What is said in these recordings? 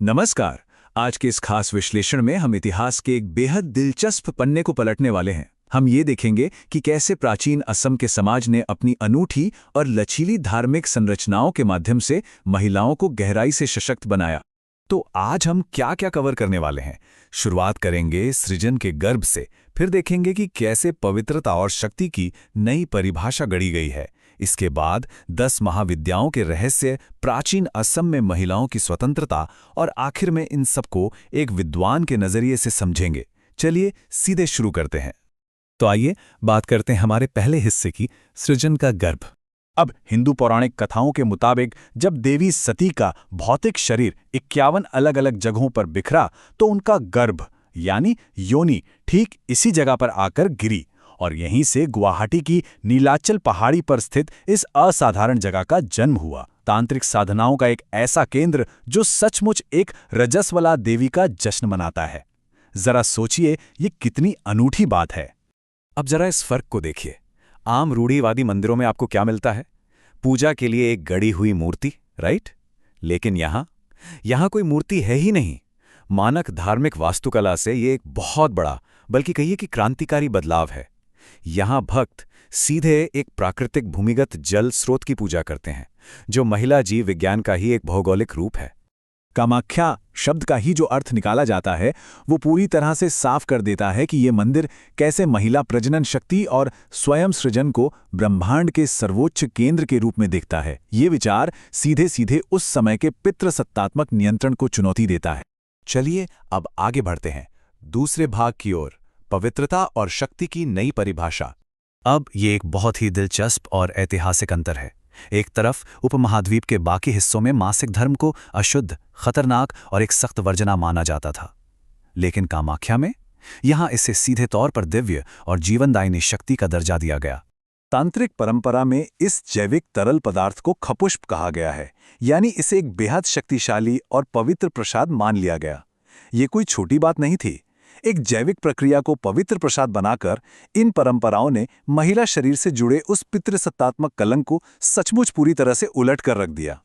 नमस्कार। आज के इस खास विश्लेषण में हम इतिहास के एक बेहद दिलचस्प पन्ने को पलटने वाले हैं। हम ये देखेंगे कि कैसे प्राचीन असम के समाज ने अपनी अनूठी और लचीली धार्मिक संरचनाओं के माध्यम से महिलाओं को गहराई से सशक्त बनाया। तो आज हम क्या-क्या कवर करने वाले हैं। शुरुआत करेंगे सृजन के गर्भ से, फिर देखेंगे कि कैसे पवित्रता और शक्ति की नई परिभाषा गढ़ी गई है। इसके बाद 10 महाविद्याओं के रहस्य, प्राचीन असम में महिलाओं की स्वतंत्रता और आखिर में इन सबको एक विद्वान के नजरिए से समझेंगे। चलिए सीधे शुरू करते हैं। तो आइए बात करते हैं हमारे पहले हिस्से की, सृजन का गर्भ। अब हिंदू पौराणिक कथाओं के मुताबिक जब देवी सती का भौतिक शरीर 51 अलग-अलग जगहों पर बिखरा तो उनका गर्भ यानी योनि ठीक इसी जगह पर आकर गिरी और यहीं से गुवाहाटी की नीलाचल पहाड़ी पर स्थित इस असाधारण जगह का जन्म हुआ। तांत्रिक साधनाओं का एक ऐसा केंद्र जो सचमुच एक रजस्वला देवी का जश्न मनाता है। जरा सोचिए ये कितनी अनूठी बात है। अब जरा इस फर्क को देखिए। आम रूढ़िवादी मंदिरों में आपको क्या मिलता है? पूजा के लिए एक गढ़ी हुई मूर्ति, राइट? लेकिन यहाँ कोई मूर्ति है ही नहीं। मानक धार्मिक वास्तुकला से ये एक बहुत बड़ा, बल्कि कहिए कि क्रांतिकारी बदलाव है। यहाँ भक्त सीधे एक प्राकृतिक भूमिगत जल स्रोत की पूजा करते हैं, जो महिला जीव विज्ञान का ही एक भौगोलिक रूप है। कामाख्या शब्द का ही जो अर्थ निकाला जाता है वो पूरी तरह से साफ कर देता है कि ये मंदिर कैसे महिला प्रजनन शक्ति और स्वयं सृजन को ब्रह्मांड के सर्वोच्च केंद्र के रूप में देखता है। ये विचार सीधे सीधे उस समय के पितृसत्तात्मक नियंत्रण को चुनौती देता है। चलिए अब आगे बढ़ते हैं दूसरे भाग की ओर, पवित्रता और शक्ति की नई परिभाषा। अब ये एक बहुत ही दिलचस्प और ऐतिहासिक अंतर है। एक तरफ उपमहाद्वीप के बाकी हिस्सों में मासिक धर्म को अशुद्ध, खतरनाक और एक सख्त वर्जना माना जाता था, लेकिन कामाख्या में यहाँ इसे सीधे तौर पर दिव्य और जीवनदायिनी शक्ति का दर्जा दिया गया। तांत्रिक परंपरा में इस जैविक तरल पदार्थ को खपुष्प कहा गया है, यानी इसे एक बेहद शक्तिशाली और पवित्र प्रसाद मान लिया गया। ये कोई छोटी बात नहीं थी। एक जैविक प्रक्रिया को पवित्र प्रसाद बनाकर इन परंपराओं ने महिला शरीर से जुड़े उस पितृसत्तात्मक कलंक को सचमुच पूरी तरह से उलट कर रख दिया।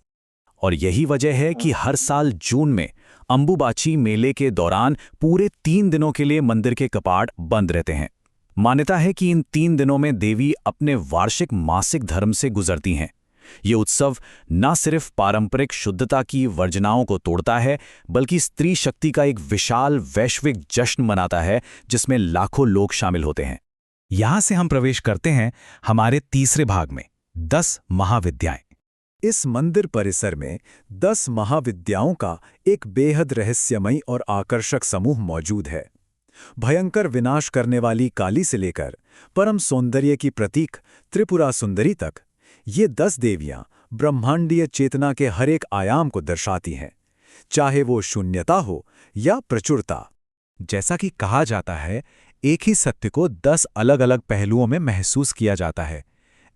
और यही वजह है कि हर साल जून में अंबुबाची मेले के दौरान पूरे 3 दिनों के लिए मंदिर के कपाट बंद रहते हैं। मान्यता है कि इन 3 दिनों में देवी अपने वार्षिक मासिक धर्म से गुजरती हैं। ये उत्सव न सिर्फ पारंपरिक शुद्धता की वर्जनाओं को तोड़ता है, बल्कि स्त्री शक्ति का एक विशाल वैश्विक जश्न मनाता है जिसमें लाखों लोग शामिल होते हैं। यहां से हम प्रवेश करते हैं हमारे तीसरे भाग में, 10 महाविद्याएं। इस मंदिर परिसर में 10 महाविद्याओं का एक बेहद रहस्यमयी और आकर्षक समूह मौजूद है। भयंकर विनाश करने वाली काली से लेकर परम सौंदर्य की प्रतीक त्रिपुरा सुंदरी तक, ये 10 देवियां ब्रह्मांडीय चेतना के हर एक आयाम को दर्शाती हैं, चाहे वो शून्यता हो या प्रचुरता। जैसा कि कहा जाता है, एक ही सत्य को 10 अलग-अलग पहलुओं में महसूस किया जाता है।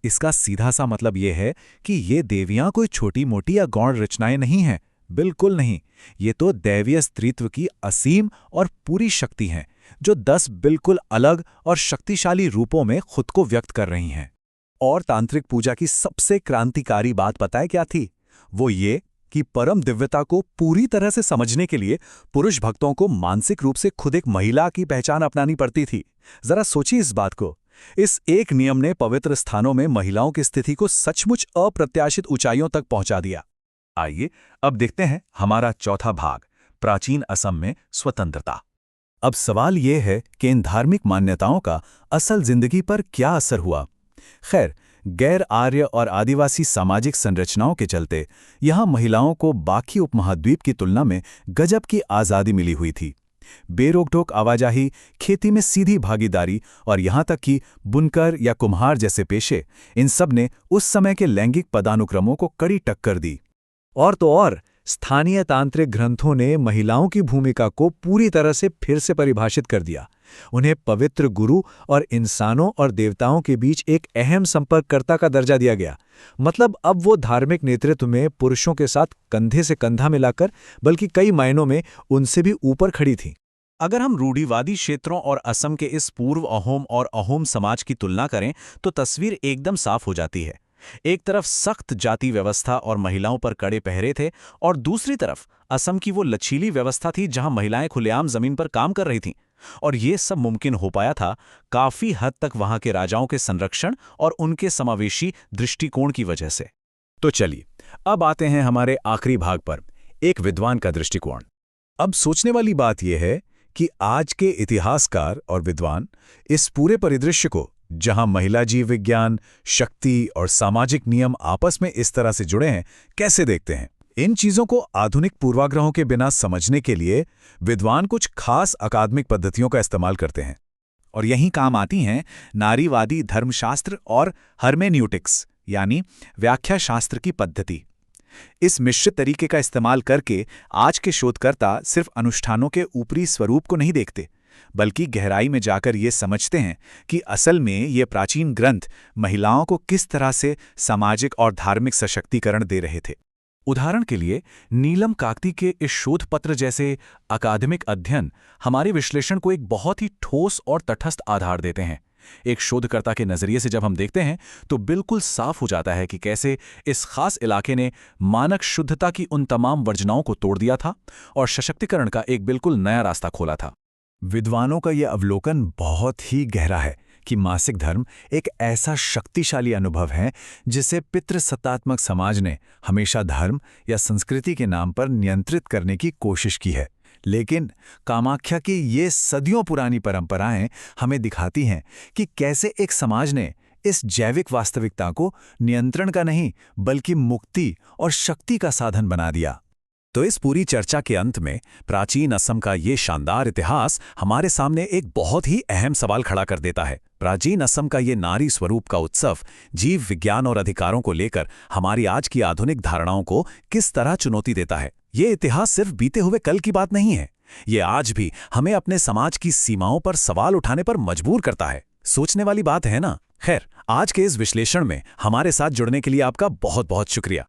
इसका सीधा सा मतलब ये है कि ये देवियां कोई छोटी-मोटी या गौण रचनाएं नहीं हैं, बिल्कुल नहीं। ये तो दैवीय स्त्रीत्व की असीम और पूरी शक्ति हैं, जो 10 बिल्कुल अलग और शक्तिशाली रूपों में खुद को व्यक्त कर रही हैं। और तांत्रिक पूजा की सबसे क्रांतिकारी बात पता है क्या थी? वो ये कि परम दिव्यता को पूरी तरह से समझने के लिए पुरुष भक्तों को मानसिक रूप से खुद एक महिला की पहचान अपनानी पड़ती थी। जरा सोचिए इस बात को। इस एक नियम ने पवित्र स्थानों में महिलाओं की स्थिति को सचमुच अप्रत्याशित ऊंचाइयों तक पहुंचा दिया। आइए अब देखते हैं हमारा चौथा भाग, प्राचीन असम में स्वतंत्रता। अब सवाल यह है कि इन धार्मिक मान्यताओं का असल जिंदगी पर क्या असर हुआ। खैर, गैर आर्य और आदिवासी सामाजिक संरचनाओं के चलते यहाँ महिलाओं को बाकी उपमहाद्वीप की तुलना में गजब की आज़ादी मिली हुई थी। बेरोक-टोक आवाजाही, खेती में सीधी भागीदारी और यहाँ तक कि बुनकर या कुम्हार जैसे पेशे, इन सब ने उस समय के लैंगिक पदानुक्रमों को कड़ी टक्कर दी। और तो और स्थानीय तांत्रिक ग्रंथों ने महिलाओं की भूमिका को पूरी तरह से फिर से परिभाषित कर दिया। उन्हें पवित्र गुरु और इंसानों और देवताओं के बीच एक अहम संपर्ककर्ता का दर्जा दिया गया। मतलब अब वो धार्मिक नेतृत्व में पुरुषों के साथ कंधे से कंधा मिलाकर, बल्कि कई मायनों में उनसे भी ऊपर खड़ी थीं। अगर हम रूढ़िवादी क्षेत्रों और असम के इस पूर्व अहोम और अहोम समाज की तुलना करें तो तस्वीर एकदम साफ हो जाती है। एक तरफ सख्त जाति व्यवस्था और महिलाओं पर कड़े पहरे थे, और दूसरी तरफ असम की वो लचीली व्यवस्था थी जहां महिलाएं खुलेआम जमीन पर काम कर रही थीं। और ये सब मुमकिन हो पाया था काफी हद तक वहां के राजाओं के संरक्षण और उनके समावेशी दृष्टिकोण की वजह से। तो चलिए, अब आते हैं हमारे आखिरी भाग पर, एक विद्वान का दृष्टिकोण। अब सोचने वाली बात यह है कि आज के इतिहासकार और विद्वान इस पूरे परिदृश्य को, जहां महिला जीव विज्ञान, शक्ति और सामाजिक नियम आपस में इस तरह से जुड़े हैं, कैसे देखते हैं। इन चीजों को आधुनिक पूर्वाग्रहों के बिना समझने के लिए विद्वान कुछ खास अकादमिक पद्धतियों का इस्तेमाल करते हैं। और यहीं काम आती हैं नारीवादी धर्मशास्त्र और हर्मेन्यूटिक्स, यानी व्याख्या शास्त्र की पद्धति। इस मिश्रित तरीके का इस्तेमाल करके आज के शोधकर्ता सिर्फ अनुष्ठानों के ऊपरी स्वरूप को नहीं देखते, बल्कि गहराई में जाकर ये समझते हैं कि असल में ये प्राचीन ग्रंथ महिलाओं को किस तरह से सामाजिक और धार्मिक सशक्तिकरण दे रहे थे। उदाहरण के लिए, नीलम काकती के इस शोध पत्र जैसे अकादमिक अध्ययन हमारे विश्लेषण को एक बहुत ही ठोस और तटस्थ आधार देते हैं। एक शोधकर्ता के नजरिए से जब हम देखते हैं तो बिल्कुल साफ हो जाता है कि कैसे इस खास इलाके ने मानक शुद्धता की उन तमाम वर्जनाओं को तोड़ दिया था और सशक्तिकरण का एक बिल्कुल नया रास्ता खोला था। विद्वानों का यह अवलोकन बहुत ही गहरा है कि मासिक धर्म एक ऐसा शक्तिशाली अनुभव है जिसे पितृसत्तात्मक समाज ने हमेशा धर्म या संस्कृति के नाम पर नियंत्रित करने की कोशिश की है। लेकिन कामाख्या की ये सदियों पुरानी परंपराएं हमें दिखाती हैं कि कैसे एक समाज ने इस जैविक वास्तविकता को नियंत्रण का नहीं बल्कि मुक्ति और शक्ति का साधन बना दिया। तो इस पूरी चर्चा के अंत में प्राचीन असम का ये शानदार इतिहास हमारे सामने एक बहुत ही अहम सवाल खड़ा कर देता है। प्राचीन असम का ये नारी स्वरूप का उत्सव जीव विज्ञान और अधिकारों को लेकर हमारी आज की आधुनिक धारणाओं को किस तरह चुनौती देता है। ये इतिहास सिर्फ बीते हुए कल की बात नहीं है, ये आज भी हमें अपने समाज की सीमाओं पर सवाल उठाने पर मजबूर करता है। सोचने वाली बात है ना। खैर, आज के इस विश्लेषण में हमारे साथ जुड़ने के लिए आपका बहुत बहुत शुक्रिया।